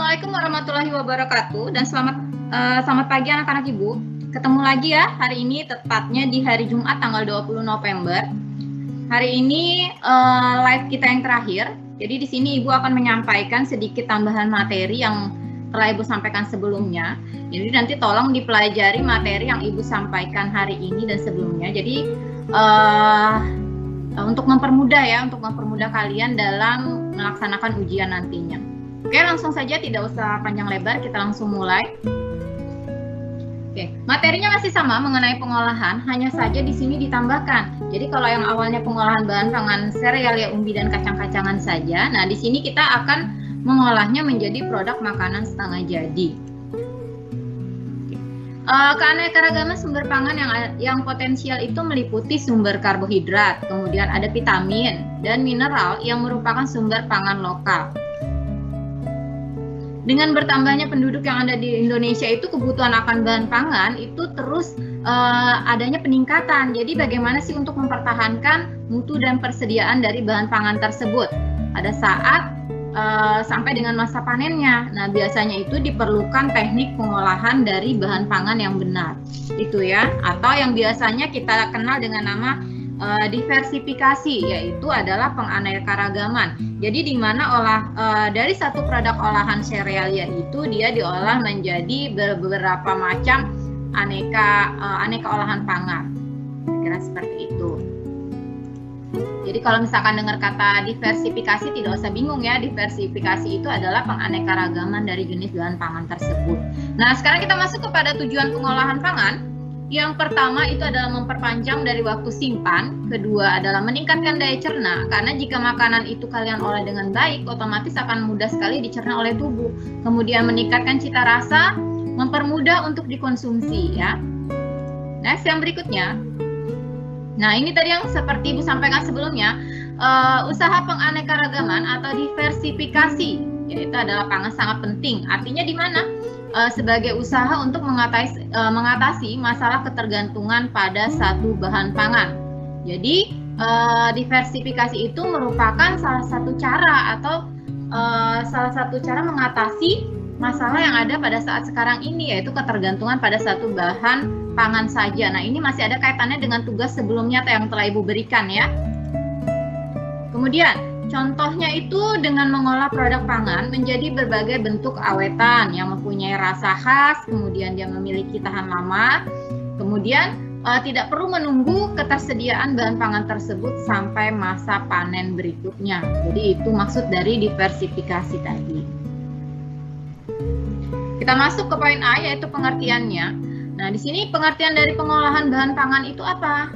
Assalamualaikum warahmatullahi wabarakatuh dan selamat pagi anak-anak Ibu. Ketemu lagi ya hari ini, tepatnya di hari Jumat tanggal 20 November. Hari ini live kita yang terakhir. Jadi di sini Ibu akan menyampaikan sedikit tambahan materi yang telah Ibu sampaikan sebelumnya. Jadi nanti tolong dipelajari materi yang Ibu sampaikan hari ini dan sebelumnya. Jadi untuk mempermudah kalian dalam melaksanakan ujian nantinya. Oke, langsung saja, tidak usah panjang lebar, kita langsung mulai. Oke, materinya masih sama mengenai pengolahan, hanya saja di sini ditambahkan. Jadi kalau yang awalnya pengolahan bahan pangan sereal, ya umbi dan kacang-kacangan saja, nah di sini kita akan mengolahnya menjadi produk makanan setengah jadi. Keanekaragaman sumber pangan yang potensial itu meliputi sumber karbohidrat, kemudian ada vitamin dan mineral yang merupakan sumber pangan lokal. Dengan bertambahnya penduduk yang ada di Indonesia itu, kebutuhan akan bahan pangan itu terus adanya peningkatan. Jadi bagaimana sih untuk mempertahankan mutu dan persediaan dari bahan pangan tersebut pada saat sampai dengan masa panennya. Nah, biasanya itu diperlukan teknik pengolahan dari bahan pangan yang benar. Itu ya, atau yang biasanya kita kenal dengan nama diversifikasi, yaitu adalah penganekaragaman. Jadi di mana dari satu produk olahan serealia itu dia diolah menjadi beberapa macam aneka olahan pangan. Kira seperti itu. Jadi kalau misalkan dengar kata diversifikasi, tidak usah bingung ya. Diversifikasi itu adalah penganekaragaman dari jenis bahan pangan tersebut. Nah, sekarang kita masuk kepada tujuan pengolahan pangan. Yang pertama itu adalah memperpanjang dari waktu simpan, kedua adalah meningkatkan daya cerna, karena jika makanan itu kalian olah dengan baik, otomatis akan mudah sekali dicerna oleh tubuh. Kemudian meningkatkan cita rasa, mempermudah untuk dikonsumsi ya. Next, yang berikutnya. Nah, ini tadi yang seperti Ibu sampaikan sebelumnya, usaha penganekaragaman atau diversifikasi, yaitu adalah pangan sangat penting. Artinya di mana? Sebagai usaha untuk mengatasi masalah ketergantungan pada satu bahan pangan. Jadi diversifikasi itu merupakan salah satu cara atau salah satu cara mengatasi masalah yang ada pada saat sekarang ini, yaitu ketergantungan pada satu bahan pangan saja. Nah, ini masih ada kaitannya dengan tugas sebelumnya yang telah Ibu berikan ya. Kemudian contohnya itu dengan mengolah produk pangan menjadi berbagai bentuk awetan yang mempunyai rasa khas, kemudian dia memiliki tahan lama, kemudian tidak perlu menunggu ketersediaan bahan pangan tersebut sampai masa panen berikutnya. Jadi itu maksud dari diversifikasi tadi. Kita masuk ke poin A, yaitu pengertiannya. Nah, di sini pengertian dari pengolahan bahan pangan itu apa?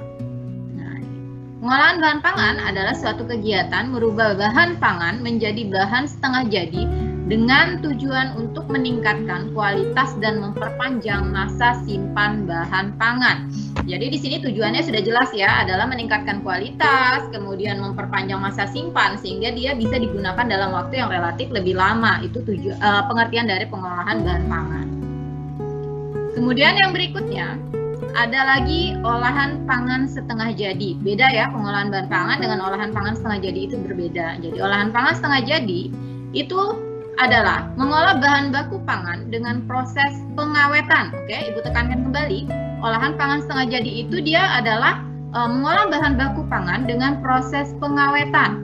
Pengolahan bahan pangan adalah suatu kegiatan merubah bahan pangan menjadi bahan setengah jadi dengan tujuan untuk meningkatkan kualitas dan memperpanjang masa simpan bahan pangan. Jadi di sini tujuannya sudah jelas ya, adalah meningkatkan kualitas, kemudian memperpanjang masa simpan sehingga dia bisa digunakan dalam waktu yang relatif lebih lama. Itu pengertian dari pengolahan bahan pangan. Kemudian yang berikutnya, ada lagi olahan pangan setengah jadi. Beda ya, pengolahan bahan pangan dengan olahan pangan setengah jadi itu berbeda. Jadi olahan pangan setengah jadi itu adalah mengolah bahan baku pangan dengan proses pengawetan. Oke, Ibu tekankan kembali. Olahan pangan setengah jadi itu dia adalah mengolah bahan baku pangan dengan proses pengawetan.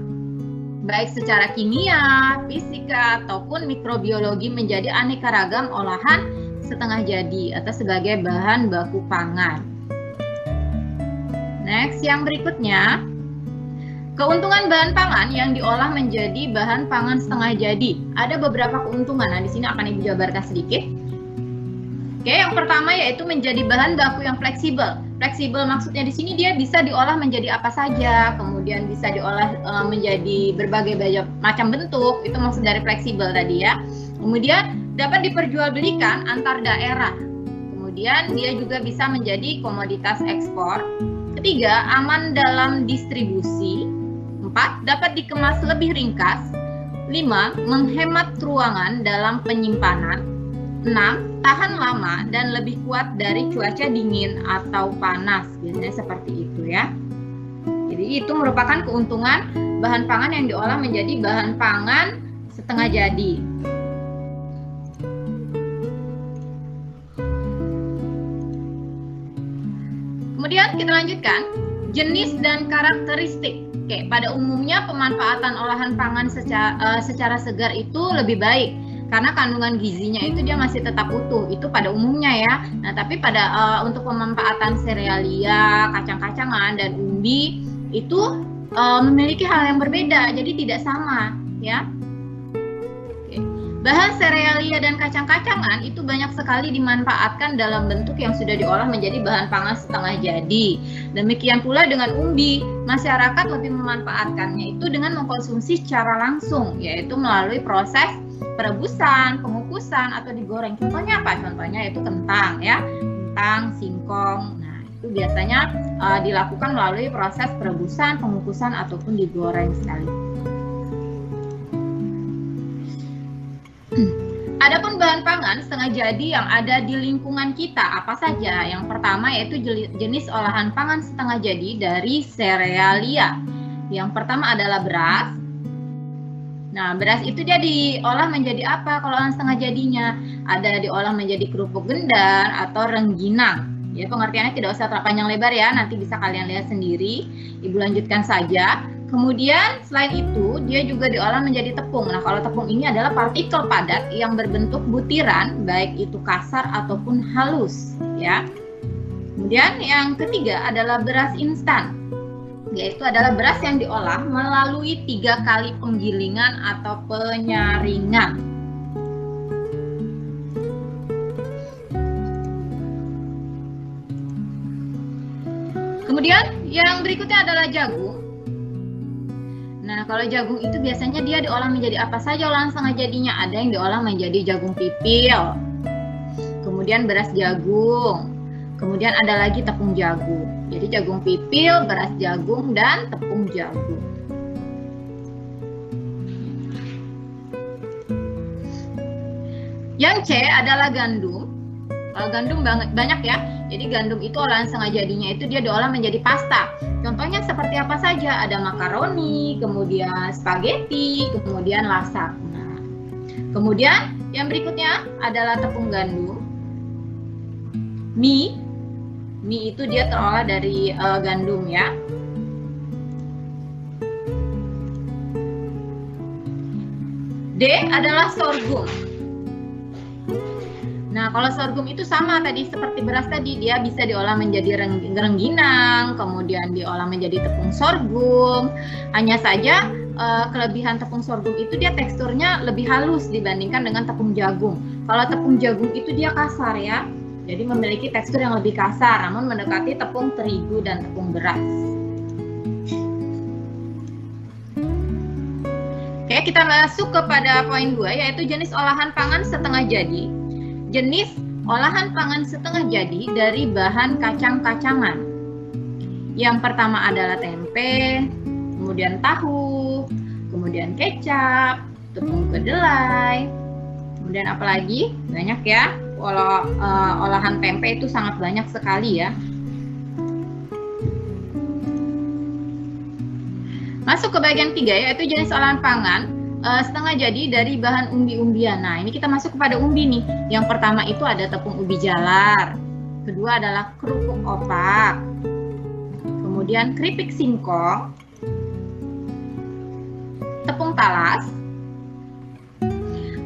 Baik secara kimia, fisika, ataupun mikrobiologi menjadi aneka ragam olahan setengah jadi atau sebagai bahan baku pangan. Next, yang berikutnya, keuntungan bahan pangan yang diolah menjadi bahan pangan setengah jadi. Ada beberapa keuntungan. Nah, di sini akan Ibu jabarkan sedikit. Oke, yang pertama yaitu menjadi bahan baku yang fleksibel. Fleksibel maksudnya di sini dia bisa diolah menjadi apa saja, kemudian bisa diolah menjadi berbagai macam bentuk. Itu maksud dari fleksibel tadi ya. Kemudian dapat diperjualbelikan antar daerah. Kemudian dia juga bisa menjadi komoditas ekspor. Ketiga, aman dalam distribusi. 4, dapat dikemas lebih ringkas. 5, menghemat ruangan dalam penyimpanan. 6, tahan lama dan lebih kuat dari cuaca dingin atau panas. Biasanya seperti itu ya. Jadi itu merupakan keuntungan bahan pangan yang diolah menjadi bahan pangan setengah jadi. Kemudian kita lanjutkan, jenis dan karakteristik. Oke, pada umumnya pemanfaatan olahan pangan secara segar itu lebih baik karena kandungan gizinya itu dia masih tetap utuh, itu pada umumnya ya. Nah, tapi pada untuk pemanfaatan serealia, kacang-kacangan dan umbi itu memiliki hal yang berbeda, jadi tidak sama ya. Bahan serealia dan kacang-kacangan itu banyak sekali dimanfaatkan dalam bentuk yang sudah diolah menjadi bahan pangan setengah jadi. Demikian pula dengan umbi, masyarakat lebih memanfaatkannya itu dengan mengkonsumsi secara langsung, yaitu melalui proses perebusan, pengukusan, atau digoreng. Contohnya apa? Contohnya itu kentang ya, kentang, singkong. Nah, itu biasanya dilakukan melalui proses perebusan, pengukusan, ataupun digoreng sekali. Adapun bahan pangan setengah jadi yang ada di lingkungan kita apa saja? Yang pertama yaitu jenis olahan pangan setengah jadi dari serealia. Yang pertama adalah beras. Nah, beras itu dia diolah menjadi apa kalau olahan setengah jadinya? Ada diolah menjadi kerupuk gendang atau rengginang. Ya, pengertiannya tidak usah terpanjang lebar ya, nanti bisa kalian lihat sendiri. Ibu lanjutkan saja. Kemudian selain itu dia juga diolah menjadi tepung. Nah, kalau tepung ini adalah partikel padat yang berbentuk butiran, baik itu kasar ataupun halus ya. Kemudian yang ketiga adalah beras instan, yaitu adalah beras yang diolah melalui 3 kali penggilingan atau penyaringan. Kemudian yang berikutnya adalah jagung. Nah, kalau jagung itu biasanya dia diolah menjadi apa saja olahan setengah jadinya? Ada yang diolah menjadi jagung pipil, kemudian beras jagung, kemudian ada lagi tepung jagung. Jadi jagung pipil, beras jagung, dan tepung jagung. Yang C adalah gandum. Gandum banyak ya. Jadi gandum itu olahan setengah jadinya itu dia diolah menjadi pasta. Contohnya seperti apa saja? Ada makaroni, kemudian spaghetti, kemudian lasak. Nah, kemudian yang berikutnya adalah tepung gandum. Mie itu dia terolah dari gandum ya. D adalah sorghum. Nah, kalau sorghum itu sama tadi seperti beras tadi, dia bisa diolah menjadi rengginang, kemudian diolah menjadi tepung sorghum. Hanya saja kelebihan tepung sorghum itu dia teksturnya lebih halus dibandingkan dengan tepung jagung. Kalau tepung jagung itu dia kasar ya, jadi memiliki tekstur yang lebih kasar, namun mendekati tepung terigu dan tepung beras. Oke, kita masuk kepada poin 2, yaitu jenis olahan pangan setengah jadi. Jenis olahan pangan setengah jadi dari bahan kacang-kacangan. Yang pertama adalah tempe, kemudian tahu, kemudian kecap, tepung kedelai, kemudian apa lagi? Banyak ya. Olahan tempe itu sangat banyak sekali ya. Masuk ke bagian 3, yaitu jenis olahan pangan setengah jadi dari bahan umbi-umbian. Nah, ini kita masuk kepada umbi nih. Yang pertama itu ada tepung ubi jalar. Kedua adalah kerupuk opak. Kemudian keripik singkong. Tepung talas.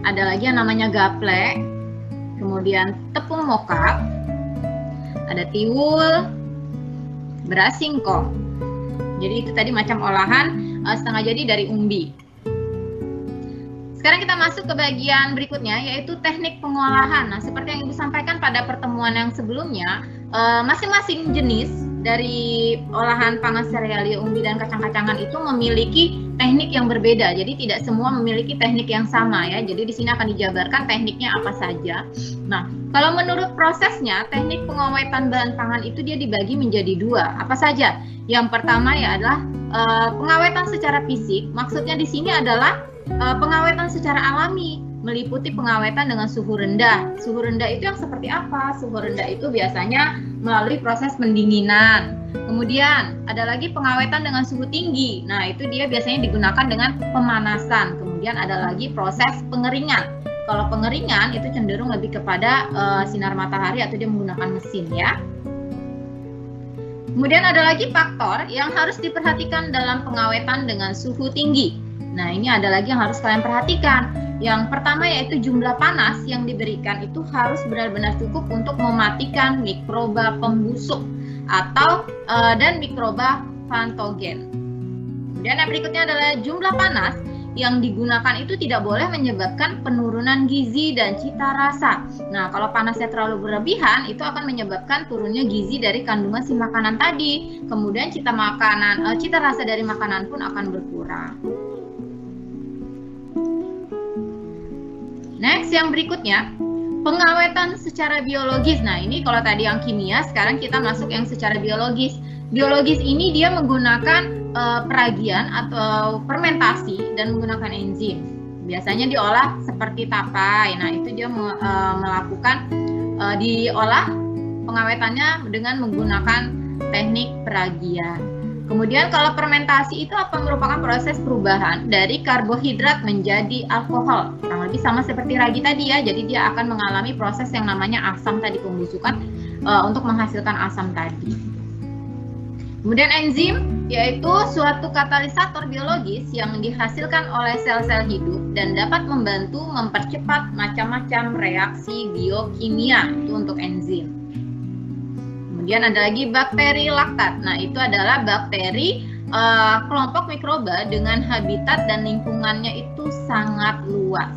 Ada lagi yang namanya gaplek. Kemudian tepung mokak. Ada tiwul, beras singkong. Jadi itu tadi macam olahan setengah jadi dari umbi. Sekarang kita masuk ke bagian berikutnya, yaitu teknik pengolahan. Nah, seperti yang Ibu sampaikan pada pertemuan yang sebelumnya, masing-masing jenis dari olahan pangan serealia, umbi, dan kacang-kacangan itu memiliki teknik yang berbeda. Jadi tidak semua memiliki teknik yang sama ya. Jadi di sini akan dijabarkan tekniknya apa saja. Nah, kalau menurut prosesnya, teknik pengawetan bahan pangan itu dia dibagi menjadi 2. Apa saja? Yang pertama ya adalah pengawetan secara fisik. Maksudnya di sini adalah pengawetan secara alami, meliputi pengawetan dengan suhu rendah. Suhu rendah itu yang seperti apa? Suhu rendah itu biasanya melalui proses pendinginan. Kemudian ada lagi pengawetan dengan suhu tinggi. Nah, itu dia biasanya digunakan dengan pemanasan. Kemudian ada lagi proses pengeringan. Kalau pengeringan itu cenderung lebih kepada sinar matahari atau dia menggunakan mesin ya. Kemudian ada lagi faktor yang harus diperhatikan dalam pengawetan dengan suhu tinggi. Nah, ini ada lagi yang harus kalian perhatikan. Yang pertama yaitu jumlah panas yang diberikan itu harus benar-benar cukup untuk mematikan mikroba pembusuk atau dan mikroba patogen. Kemudian yang berikutnya adalah jumlah panas yang digunakan itu tidak boleh menyebabkan penurunan gizi dan cita rasa. Nah, kalau panasnya terlalu berlebihan, itu akan menyebabkan turunnya gizi dari kandungan si makanan tadi. Kemudian cita rasa dari makanan pun akan berkurang. Next, yang berikutnya, pengawetan secara biologis. Nah, ini kalau tadi yang kimia, sekarang kita masuk yang secara biologis. Biologis ini dia menggunakan peragian atau fermentasi dan menggunakan enzim. Biasanya diolah seperti tapai. Nah, itu dia melakukan diolah pengawetannya dengan menggunakan teknik peragian. Kemudian kalau fermentasi itu merupakan proses perubahan dari karbohidrat menjadi alkohol. Kurang lebih sama seperti ragi tadi ya. Jadi dia akan mengalami proses yang namanya asam tadi, pembusukan untuk menghasilkan asam tadi. Kemudian enzim yaitu suatu katalisator biologis yang dihasilkan oleh sel-sel hidup dan dapat membantu mempercepat macam-macam reaksi biokimia. Itu untuk enzim. Kemudian ada lagi bakteri laktat. Nah, itu adalah bakteri kelompok mikroba dengan habitat dan lingkungannya itu sangat luas.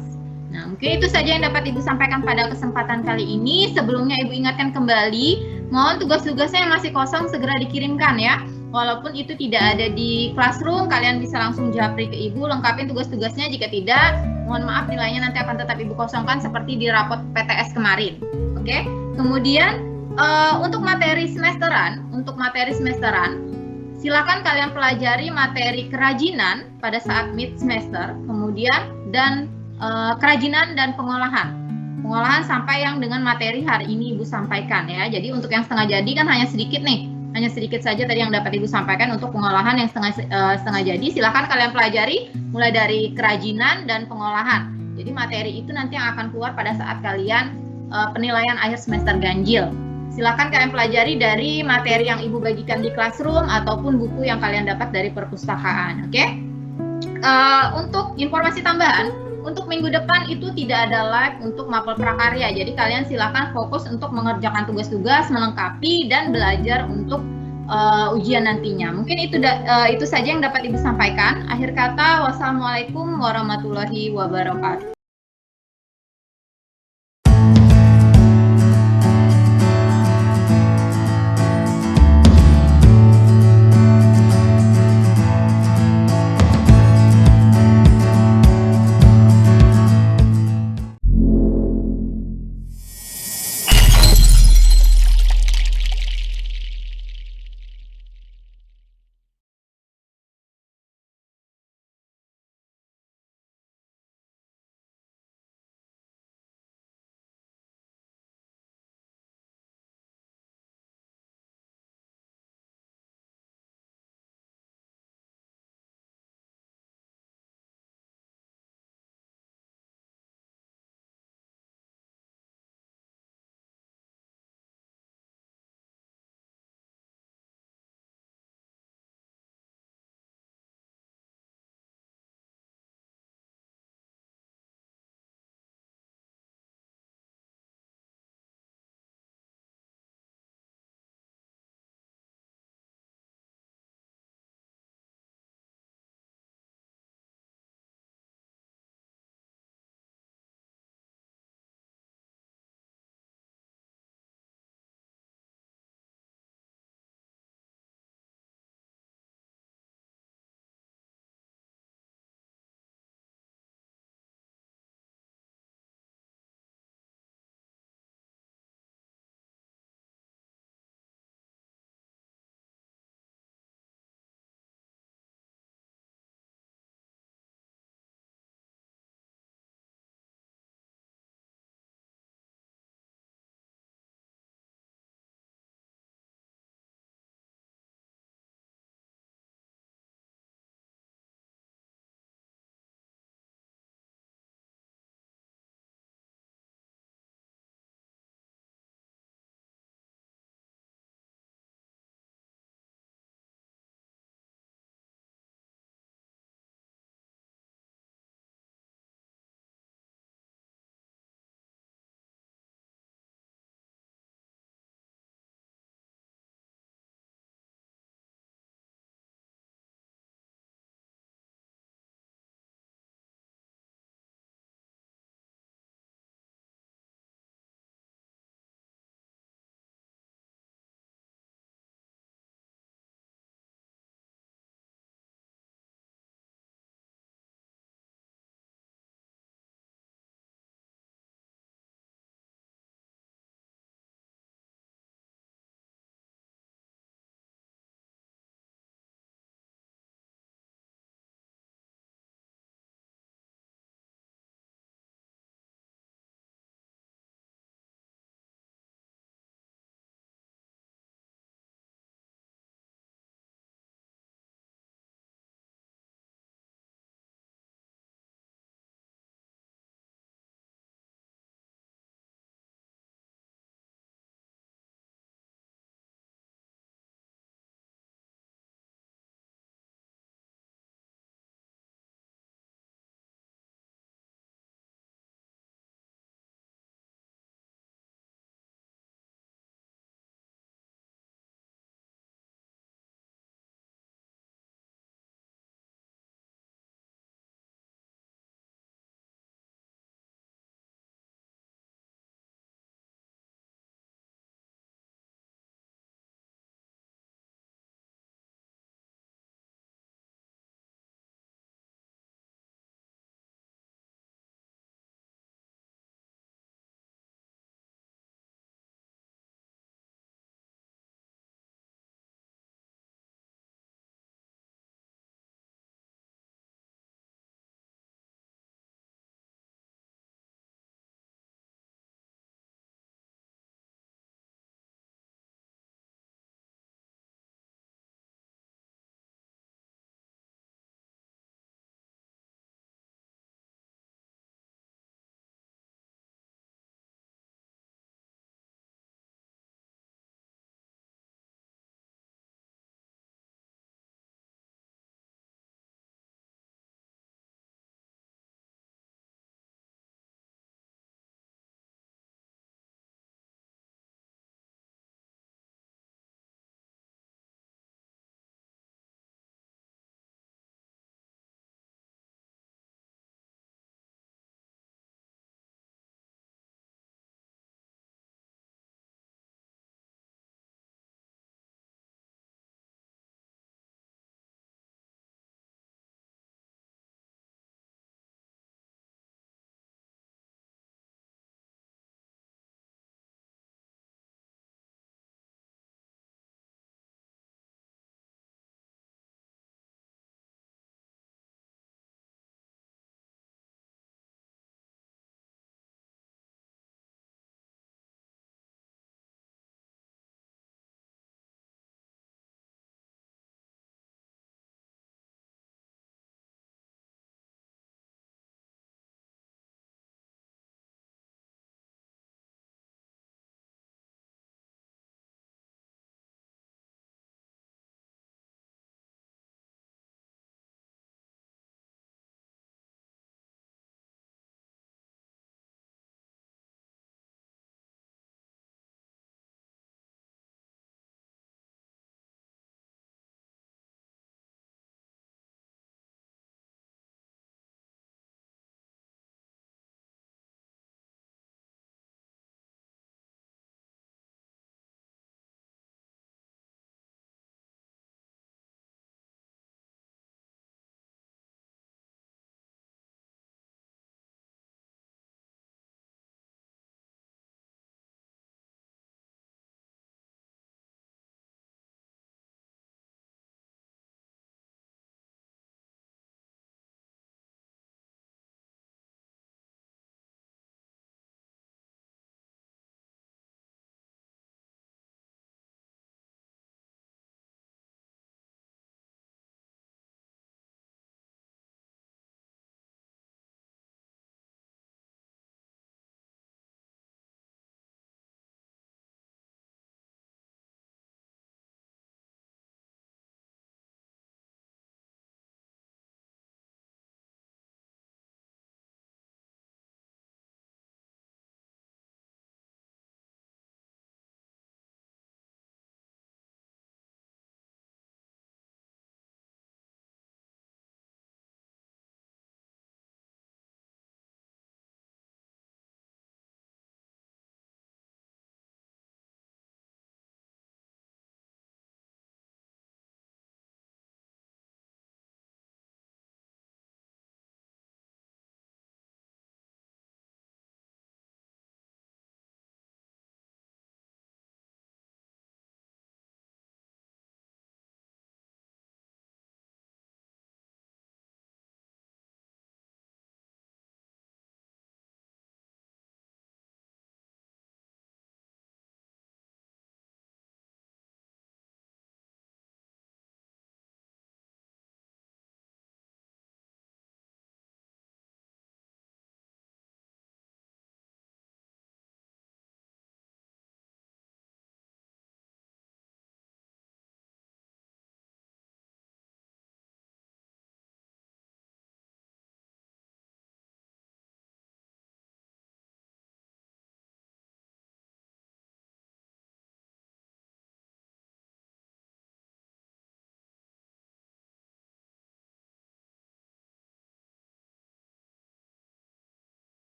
Nah, mungkin itu saja yang dapat Ibu sampaikan pada kesempatan kali ini. Sebelumnya Ibu ingatkan kembali, mohon tugas-tugasnya yang masih kosong segera dikirimkan ya. Walaupun itu tidak ada di classroom, kalian bisa langsung japri ke Ibu, lengkapin tugas-tugasnya. Jika tidak, mohon maaf nilainya nanti akan tetap Ibu kosongkan seperti di rapot PTS kemarin. Oke? Kemudian untuk materi semesteran, silakan kalian pelajari materi kerajinan pada saat mid semester, kemudian dan kerajinan dan pengolahan sampai yang dengan materi hari ini Ibu sampaikan ya. Jadi untuk yang setengah jadi kan hanya sedikit saja tadi yang dapat Ibu sampaikan. Untuk pengolahan yang setengah jadi silakan kalian pelajari mulai dari kerajinan dan pengolahan. Jadi materi itu nanti yang akan keluar pada saat kalian penilaian akhir semester ganjil. Silakan kalian pelajari dari materi yang Ibu bagikan di classroom ataupun buku yang kalian dapat dari perpustakaan. Oke? Untuk informasi tambahan, untuk minggu depan itu tidak ada live untuk mapel prakarya. Jadi kalian silakan fokus untuk mengerjakan tugas-tugas, melengkapi dan belajar untuk ujian nantinya. Mungkin itu saja yang dapat Ibu sampaikan. Akhir kata, wassalamualaikum warahmatullahi wabarakatuh.